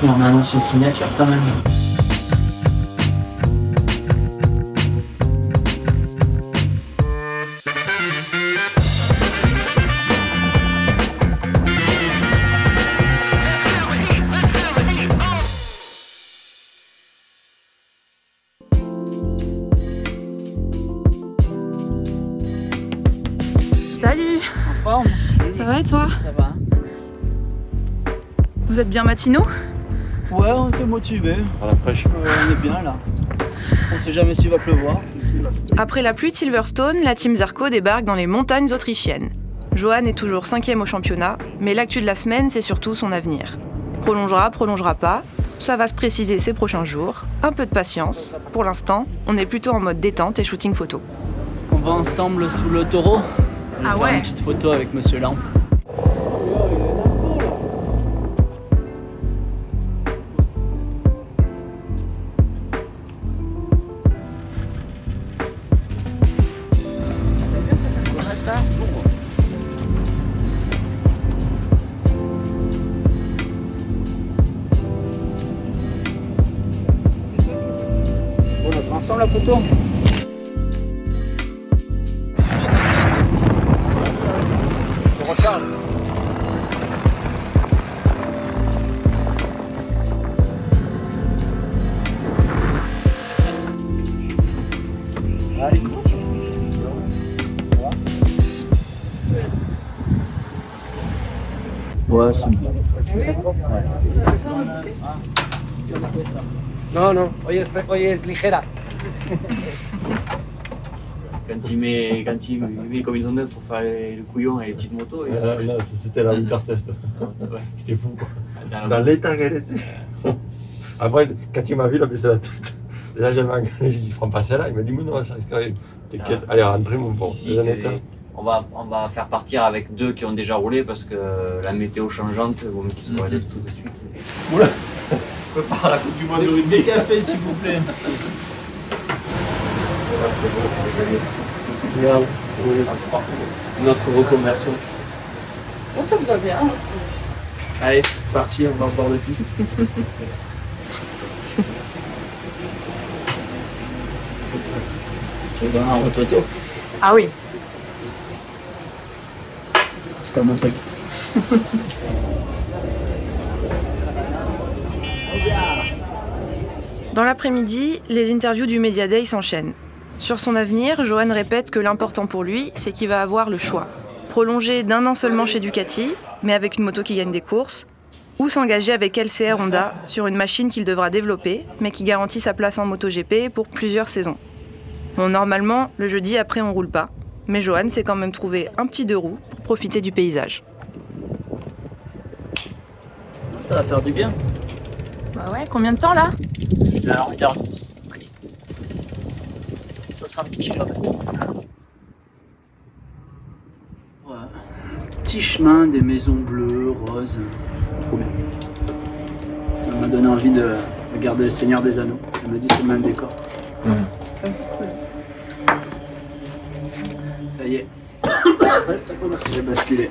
On annonce une signature quand même. Salut! En forme? Ça va et toi? Ça va. Vous êtes bien matinaux? Ouais, on était motivés. À la fraîche. On est bien là. On sait jamais s'il va pleuvoir. Après la pluie de Silverstone, la team Zarco débarque dans les montagnes autrichiennes. Johan est toujours 5e au championnat, mais l'actu de la semaine, c'est surtout son avenir. Prolongera pas, ça va se préciser ces prochains jours. Un peu de patience. Pour l'instant, on est plutôt en mode détente et shooting photo. On va ensemble sous le taureau. On va Ah faire ouais. une petite photo avec Monsieur Lamp. On a fait ensemble la photo. Je recharge. Allez. Ouais, c'est bon. No, no, hoy es ligera. Quand il met comme ils ont neuf pour faire le couillon et les petites motos. Et... Non, c'était la Winter Test. Ouais. J'étais fou quoi. Dans l'état qu'elle était. Après, quand il m'a vu, il a baissé la tête. Et là, j'avais engueulé, j'ai dit, prends pas celle-là. Il m'a dit, mais non, ça risque rien. T'inquiète, allez, rentrez mon pauvre. Ici, on va faire partir avec deux qui ont déjà roulé parce que la météo changeante, il vaut mieux qu'ils soient à l'aise tout de suite. Oula. Prépare la Coupe du Monde de rugby. Des cafés s'il vous plaît. Regarde, notre reconversion. Oh, ça me va bien. Allez, c'est parti, on va au bord de piste. Tu veux donner un rototo? Ah oui. C'est pas mon truc. Dans l'après-midi, les interviews du Media Day s'enchaînent. Sur son avenir, Johan répète que l'important pour lui, c'est qu'il va avoir le choix. Prolonger d'1 an seulement chez Ducati, mais avec une moto qui gagne des courses, ou s'engager avec LCR Honda sur une machine qu'il devra développer, mais qui garantit sa place en MotoGP pour plusieurs saisons. Bon, normalement, le jeudi après on roule pas, mais Johan s'est quand même trouvé un petit 2 roues pour profiter du paysage. Ça va faire du bien. Bah ouais, combien de temps là? Alors regarde. 70 km. Ouais. Petit chemin, des maisons bleues, roses. Trop bien. Ça m'a donné envie de regarder le Seigneur des Anneaux. Je me dis c'est le même décor. Ça c'est cool. Ça y est. J'ai basculé.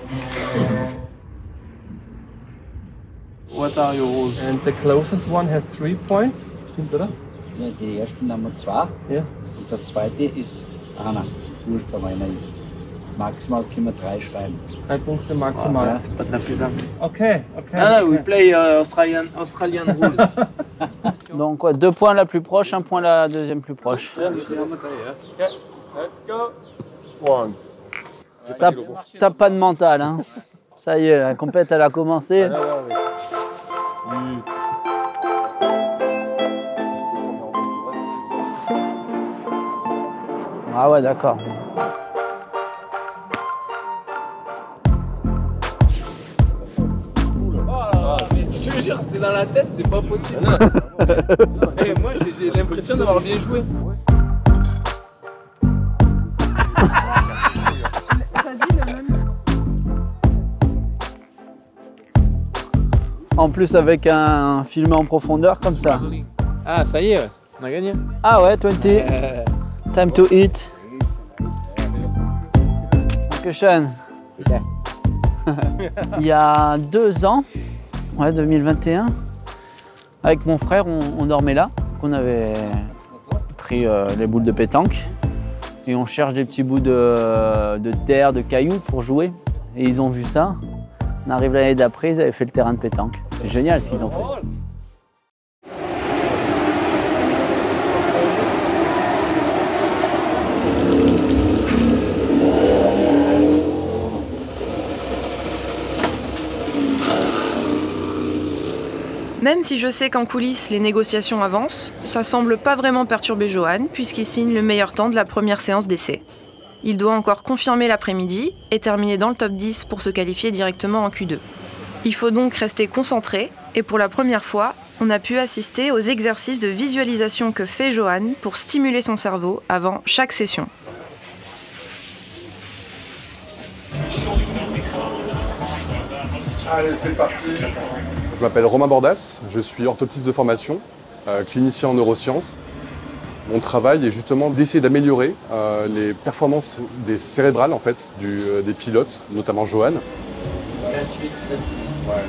What are your rules? And the closest one has 3 points. Stimmt, oder? Ja, die ersten haben wir 2 Ja. und der zweite ist einer. Wurscht, von einer ist. Maximal können wir 3 schreiben. 3 Punkte maximal. Ah, c'est pas de la plaisance. Okay, okay. Ah, we okay. play Australian rules. Donc quoi, 2 points la plus proche, 1 point la deuxième plus proche. Let's go. One. T'as pas de mental, hein. Ça y est, la compète elle a commencé. Ah ouais, d'accord. Je te jure, c'est dans la tête, c'est pas possible. Et moi, j'ai l'impression d'avoir bien joué. En plus avec un filmé en profondeur comme ça. Ah, ça y est, on a gagné. Ah ouais, 20. Time to eat. Dankeschön. Il y a 2 ans, ouais, 2021, Avec mon frère, on dormait là. On avait pris les boules de pétanque et on cherche des petits bouts de terre, de cailloux pour jouer. Et ils ont vu ça. On arrive l'année d'après, ils avaient fait le terrain de pétanque. C'est génial ce qu'ils ont fait. Même si je sais qu'en coulisses, les négociations avancent, ça semble pas vraiment perturber Johan, puisqu'il signe le meilleur temps de la première séance d'essai. Il doit encore confirmer l'après-midi et terminer dans le top 10 pour se qualifier directement en Q2. Il faut donc rester concentré, et pour la première fois, on a pu assister aux exercices de visualisation que fait Johan pour stimuler son cerveau avant chaque session. Allez, c'est parti. Je m'appelle Romain Bordas, je suis orthoptiste de formation, clinicien en neurosciences. Mon travail est justement d'essayer d'améliorer les performances des cérébrales en fait, des pilotes, notamment Johan. 4, 8, 7, 6. Ouais.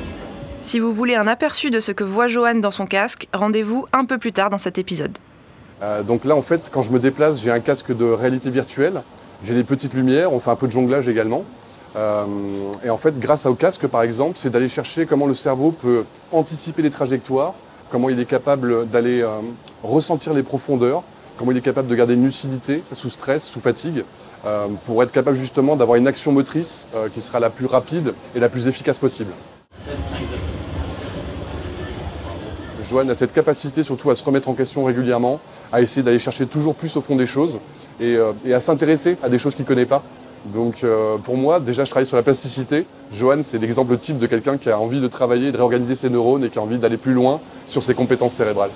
Si vous voulez un aperçu de ce que voit Johan dans son casque, rendez-vous un peu plus tard dans cet épisode. Donc là en fait, quand je me déplace, j'ai un casque de réalité virtuelle, j'ai des petites lumières, on fait un peu de jonglage également. Et en fait, grâce au casque, par exemple, c'est d'aller chercher comment le cerveau peut anticiper les trajectoires, comment il est capable d'aller ressentir les profondeurs, comment il est capable de garder une lucidité sous stress, sous fatigue, pour être capable justement d'avoir une action motrice qui sera la plus rapide et la plus efficace possible. 7, 5, 2. Johan a cette capacité surtout à se remettre en question régulièrement, à essayer d'aller chercher toujours plus au fond des choses et à s'intéresser à des choses qu'il ne connaît pas. Donc pour moi, déjà je travaille sur la plasticité. Johan, c'est l'exemple type de quelqu'un qui a envie de travailler, de réorganiser ses neurones et qui a envie d'aller plus loin sur ses compétences cérébrales.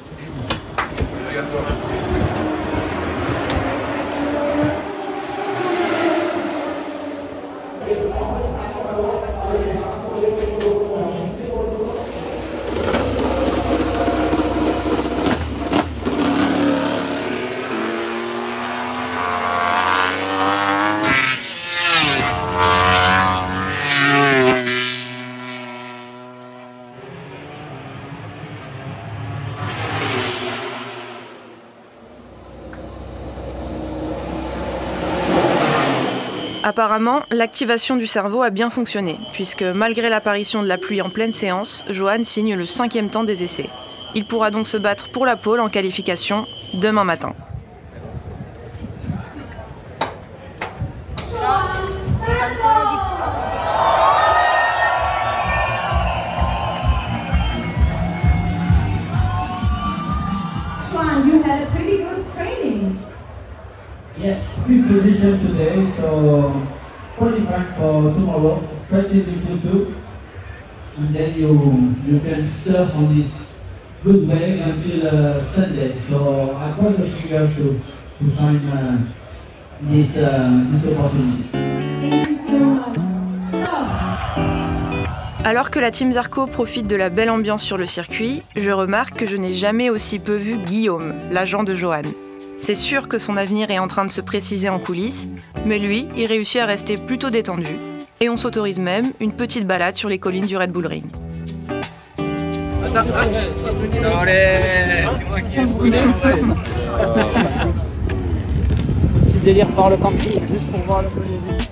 Apparemment, l'activation du cerveau a bien fonctionné, puisque malgré l'apparition de la pluie en pleine séance, Johan signe le 5e temps des essais. Il pourra donc se battre pour la pole en qualification demain matin. Johan, you had a pretty good training. Yeah, 5th position today, so qualifying for tomorrow, straight into Q2, and then you can surf on this good wave until Sunday. So I cross the fingers to find this opportunity. Thank you so much. Alors que la Team Zarco profite de la belle ambiance sur le circuit, je remarque que je n'ai jamais aussi peu vu Guillaume, l'agent de Johan. C'est sûr que son avenir est en train de se préciser en coulisses, mais lui, il réussit à rester plutôt détendu. Et on s'autorise même une petite balade sur les collines du Red Bull Ring. Petit délire par le camping, juste pour voir le peu les vues.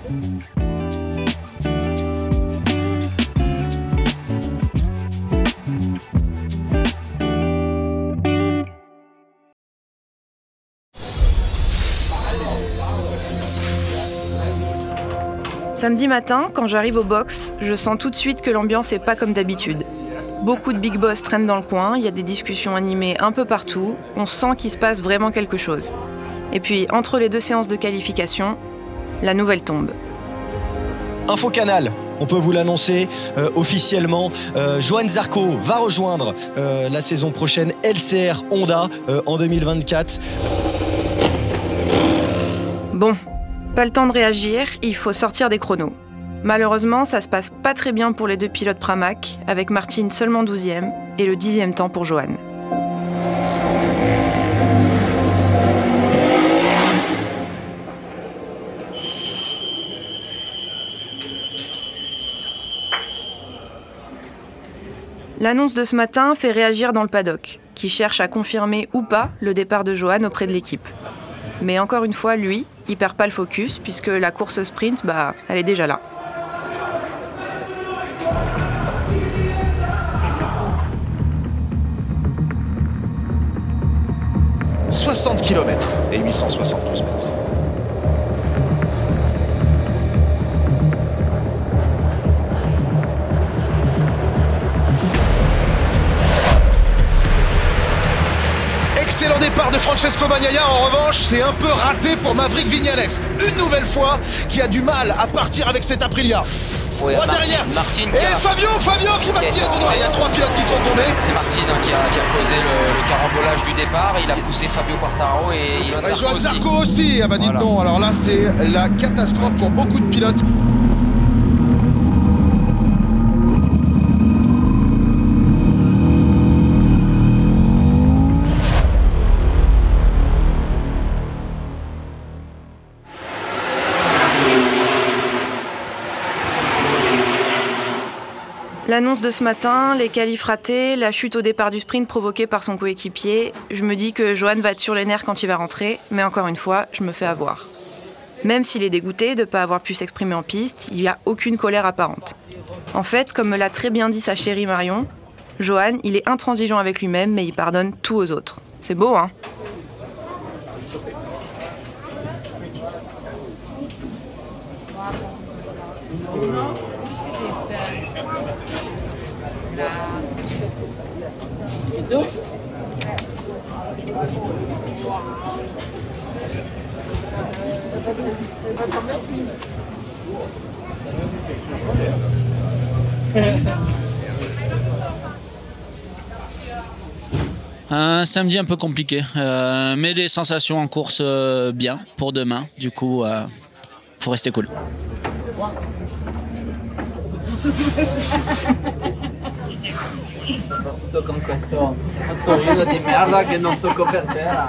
Samedi matin, quand j'arrive au box, je sens tout de suite que l'ambiance n'est pas comme d'habitude. Beaucoup de big boss traînent dans le coin, il y a des discussions animées un peu partout, on sent qu'il se passe vraiment quelque chose. Et puis, entre les 2 séances de qualification, la nouvelle tombe. Info Canal, on peut vous l'annoncer officiellement, Johan Zarco va rejoindre la saison prochaine LCR Honda en 2024. Bon. Pas le temps de réagir, il faut sortir des chronos. Malheureusement, ça se passe pas très bien pour les 2 pilotes Pramac, avec Martine seulement 12e et le 10e temps pour Johan. L'annonce de ce matin fait réagir dans le paddock, qui cherche à confirmer ou pas le départ de Johan auprès de l'équipe. Mais encore une fois, lui, il perd pas le focus, puisque la course sprint, elle est déjà là. « 60 km et 872 mètres. Excellent départ de Francesco Bagnaia. En revanche, c'est un peu raté pour Maverick Viñales. Une nouvelle fois, qui a du mal à partir avec cette Aprilia. Oui, derrière. Martin et Fabio qui va tirer tout droit. Il y a 3 pilotes qui sont tombés. C'est Martin qui a causé le carambolage du départ. Il a poussé Fabio Quartararo et Johan Zarco aussi. Ah bah dites non, alors là c'est la catastrophe pour beaucoup de pilotes. L'annonce de ce matin, les qualifs ratés, la chute au départ du sprint provoquée par son coéquipier, je me dis que Johan va être sur les nerfs quand il va rentrer, mais encore une fois, je me fais avoir. Même s'il est dégoûté de ne pas avoir pu s'exprimer en piste, il n'y a aucune colère apparente. En fait, comme me l'a très bien dit sa chérie Marion, Johan, il est intransigeant avec lui-même, mais il pardonne tout aux autres. C'est beau, hein ? Un samedi un peu compliqué, mais des sensations en course bien pour demain. Du coup, faut rester cool. Con questo motorino di merda che non tocco per terra.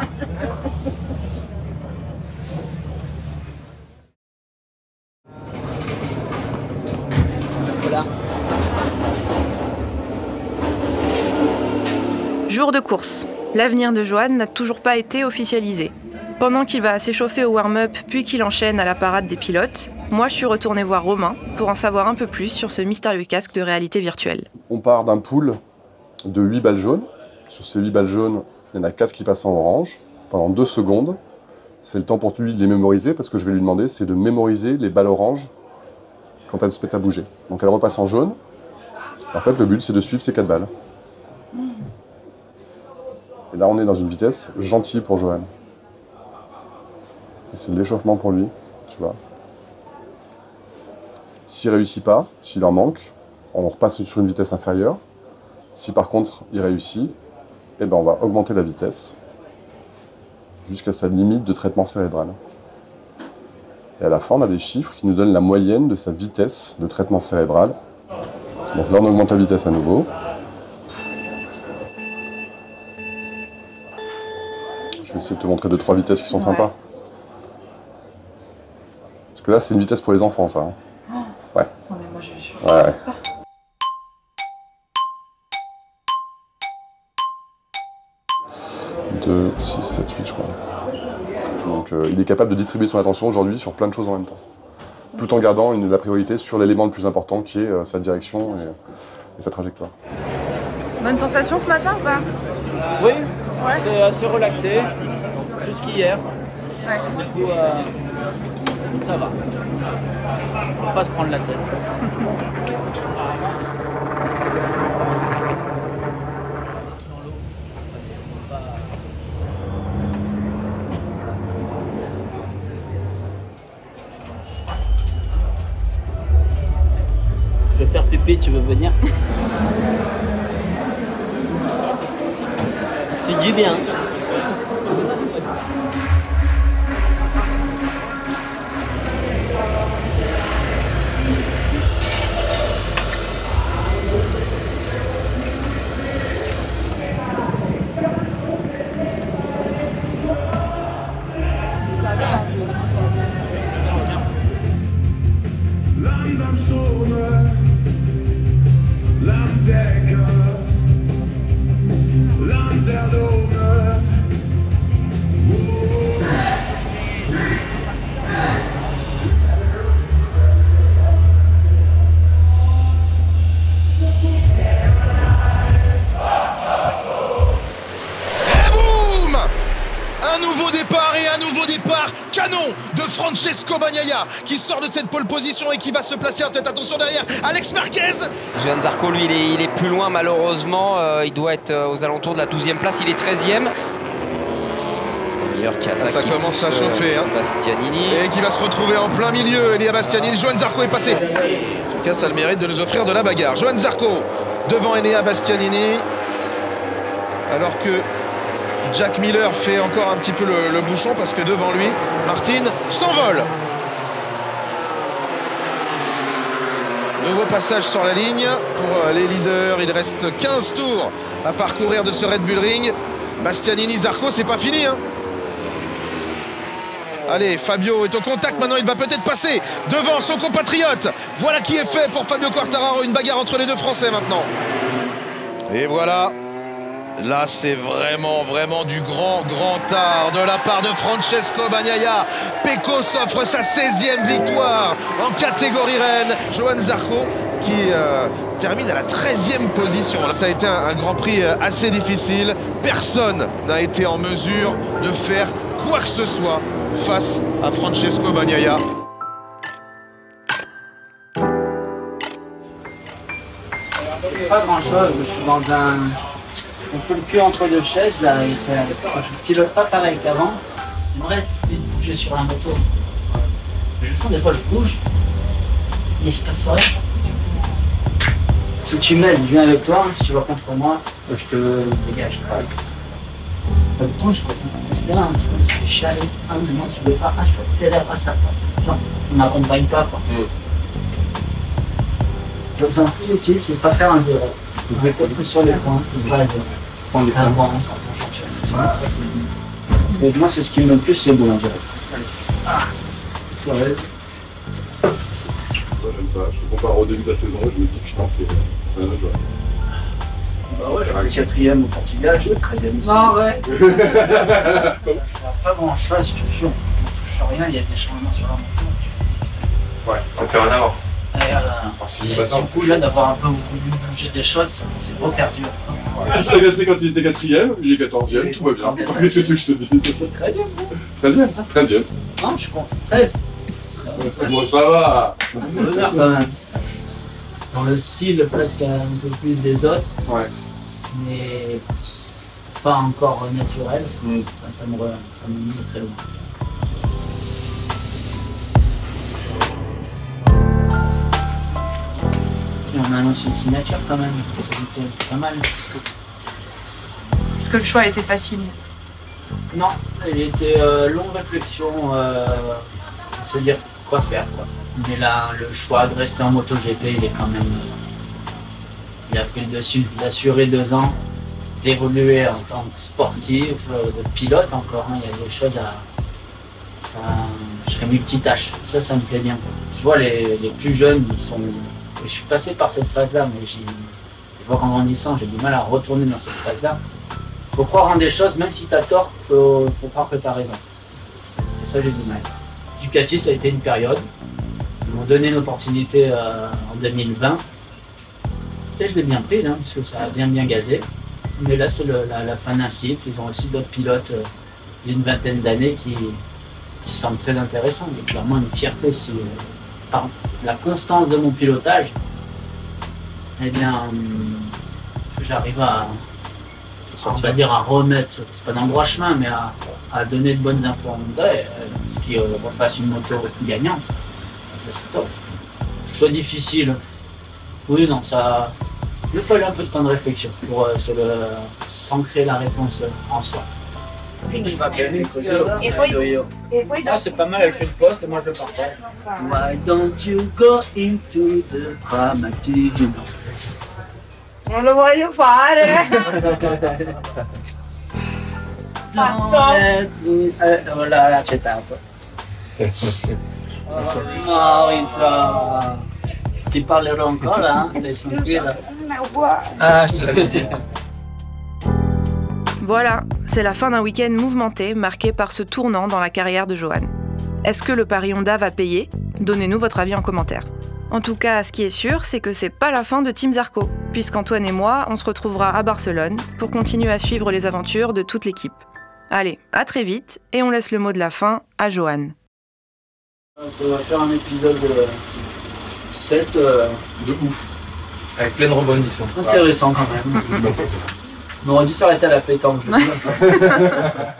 Jour de course. L'avenir de Johan n'a toujours pas été officialisé. Pendant qu'il va s'échauffer au warm-up puis qu'il enchaîne à la parade des pilotes, moi je suis retournée voir Romain pour en savoir un peu plus sur ce mystérieux casque de réalité virtuelle. On part d'un pool de 8 balles jaunes. Sur ces 8 balles jaunes, il y en a 4 qui passent en orange pendant 2 secondes. C'est le temps pour lui de les mémoriser, parce que je vais lui demander, c'est de mémoriser les balles oranges quand elles se mettent à bouger. Donc elle repasse en jaune. En fait, le but, c'est de suivre ces 4 balles. Et là, on est dans une vitesse gentille pour Johan. Ça, c'est de l'échauffement pour lui, tu vois. S'il réussit pas, s'il en manque, on repasse sur une vitesse inférieure. Si par contre, il réussit, eh ben, on va augmenter la vitesse jusqu'à sa limite de traitement cérébral. Et à la fin, on a des chiffres qui nous donnent la moyenne de sa vitesse de traitement cérébral. Donc là, on augmente la vitesse à nouveau. Je vais essayer de te montrer 2-3 vitesses qui sont sympas. Parce que là, c'est une vitesse pour les enfants, ça. Hein. Ouais. Non, mais moi, je suis... Ouais. 2, 6, 7, 8, je crois. Donc il est capable de distribuer son attention aujourd'hui sur plein de choses en même temps. Tout en gardant la priorité sur l'élément le plus important qui est sa direction et sa trajectoire. Bonne sensation ce matin ou pas? Oui, ouais. C'est assez relaxé, plus qu'hier. Ouais. Du coup, ça va. Faut pas se prendre la tête. Je vais faire pipi, tu veux venir? Ça fait du bien. Land am Strome, Landdecker. Francesco Bagnaia qui sort de cette pole position et qui va se placer en tête. Attention derrière, Alex Marquez. Johan Zarco, lui, il est plus loin malheureusement. Il doit être aux alentours de la 12e place. Il est 13e. Ça commence à chauffer. Bastianini. Et qui va se retrouver en plein milieu. Elia Bastianini. Johan Zarco est passé. En tout cas, ça a le mérite de nous offrir de la bagarre. Johan Zarco devant Elia Bastianini. Alors que Jack Miller fait encore un petit peu le bouchon parce que devant lui, Martin s'envole. Nouveau passage sur la ligne pour les leaders. Il reste 15 tours à parcourir de ce Red Bull Ring. Bastianini, Zarco, c'est pas fini, hein. Allez, Fabio est au contact, maintenant il va peut-être passer devant son compatriote. Voilà qui est fait pour Fabio Quartararo, une bagarre entre les deux Français maintenant. Et voilà, là c'est vraiment du grand art de la part de Francesco Bagnaia. Pecco s'offre sa 16e victoire en catégorie reine. Johan Zarco qui termine à la 13e position. Ça a été un Grand Prix assez difficile. Personne n'a été en mesure de faire quoi que ce soit face à Francesco Bagnaia. C'est pas grand chose, je suis dans un peu le cul entre deux chaises là, et je pilote pas pareil qu'avant. J'aimerais bouger sur la moto. Je sens des fois je bouge, il se passe rien. Si tu m'aides, je viens avec toi, si tu vas contre moi, je te dégage. Le temps, je c'était là un petit peu, tu fais chialer, maintenant tu veux pas, je t'accélère pas ça. Genre, on m'accompagne pas quoi. Donc c'est un plus utile, c'est de pas faire un zéro. Vous êtes pris sur les points, tu vas à zéro. T'avances en ton championnat. Ça, c'est... Parce que moi, c'est ce qui me le plus, c'est bon, un zéro. Allez. Flores. Moi j'aime ça, je te compare au début de la saison, je me dis putain c'est un autre joueur. Bah ouais, je suis 4e au Portugal, je suis 13e ici. Bon, ouais. Ça fait pas grand chose, je te jure. On touche rien, il y a des changements sur la moto. Ouais, ça fait rien à voir. C'est cool là d'avoir un peu voulu bouger des choses, c'est hyper dur. Il s'est agacé quand il était 4e, il est 14e, tout va bien. Qu'est-ce que tu veux que je te dise? 13e. 13e. Non, je suis con. 13. Bon, ça va. Honneur quand même. Dans le style presque un peu plus des autres. Ouais. Mais pas encore naturel. Ça me met très loin. Et on annonce une signature quand même. C'est pas mal. Est-ce que le choix a été facile? Non, il était longue réflexion, se dire quoi faire quoi. Mais là, le choix de rester en MotoGP, il est quand même, il a pris le dessus. D'assurer 2 ans, d'évoluer en tant que sportif, de pilote encore. Hein, il y a des choses à, je serais multitâche. Ça me plaît bien. Je vois les plus jeunes, ils sont, je suis passé par cette phase-là, mais je vois qu'en grandissant, j'ai du mal à retourner dans cette phase-là. Faut croire en des choses, même si tu as tort, faut croire que tu as raison. Et ça, j'ai du mal. Ducati, ça a été une période. Ils m'ont donné l'opportunité en 2020. Et je l'ai bien prise, hein, parce que ça a bien gazé. Mais là, c'est la fin d'un cycle. Ils ont aussi d'autres pilotes d'une vingtaine d'années qui semblent très intéressants. Il y a clairement une fierté si, par la constance de mon pilotage, eh bien, j'arrive à... on va dire à remettre, c'est pas dans le droit chemin, mais à donner de bonnes infos à Honda, ce qui refasse une moto gagnante. Ça serait top. Choix difficile. Oui, non, ça. Il fallait un peu de temps de réflexion pour s'ancrer la réponse en soi. Ah, c'est pas mal, elle fait le poste et moi je le partage. Why don't you go into the Pramatino? Non lo voglio fare. L'ha accettato. No, ti parlerò ancora, stai tranquilla. Ah, je te l'avais dit. Voilà, c'est la fin d'un week-end mouvementé marqué par ce tournant dans la carrière de Johan. Est-ce que le pari Honda va payer? Donnez-nous votre avis en commentaire. En tout cas, ce qui est sûr, c'est que c'est pas la fin de Team Zarco, puisqu'Antoine et moi, on se retrouvera à Barcelone pour continuer à suivre les aventures de toute l'équipe. Allez, à très vite, et on laisse le mot de la fin à Johan. Ça va faire un épisode 7 de ouf. Avec plein de rebondissements. Intéressant quand même. On aurait dû s'arrêter à la pétanque. Je veux dire.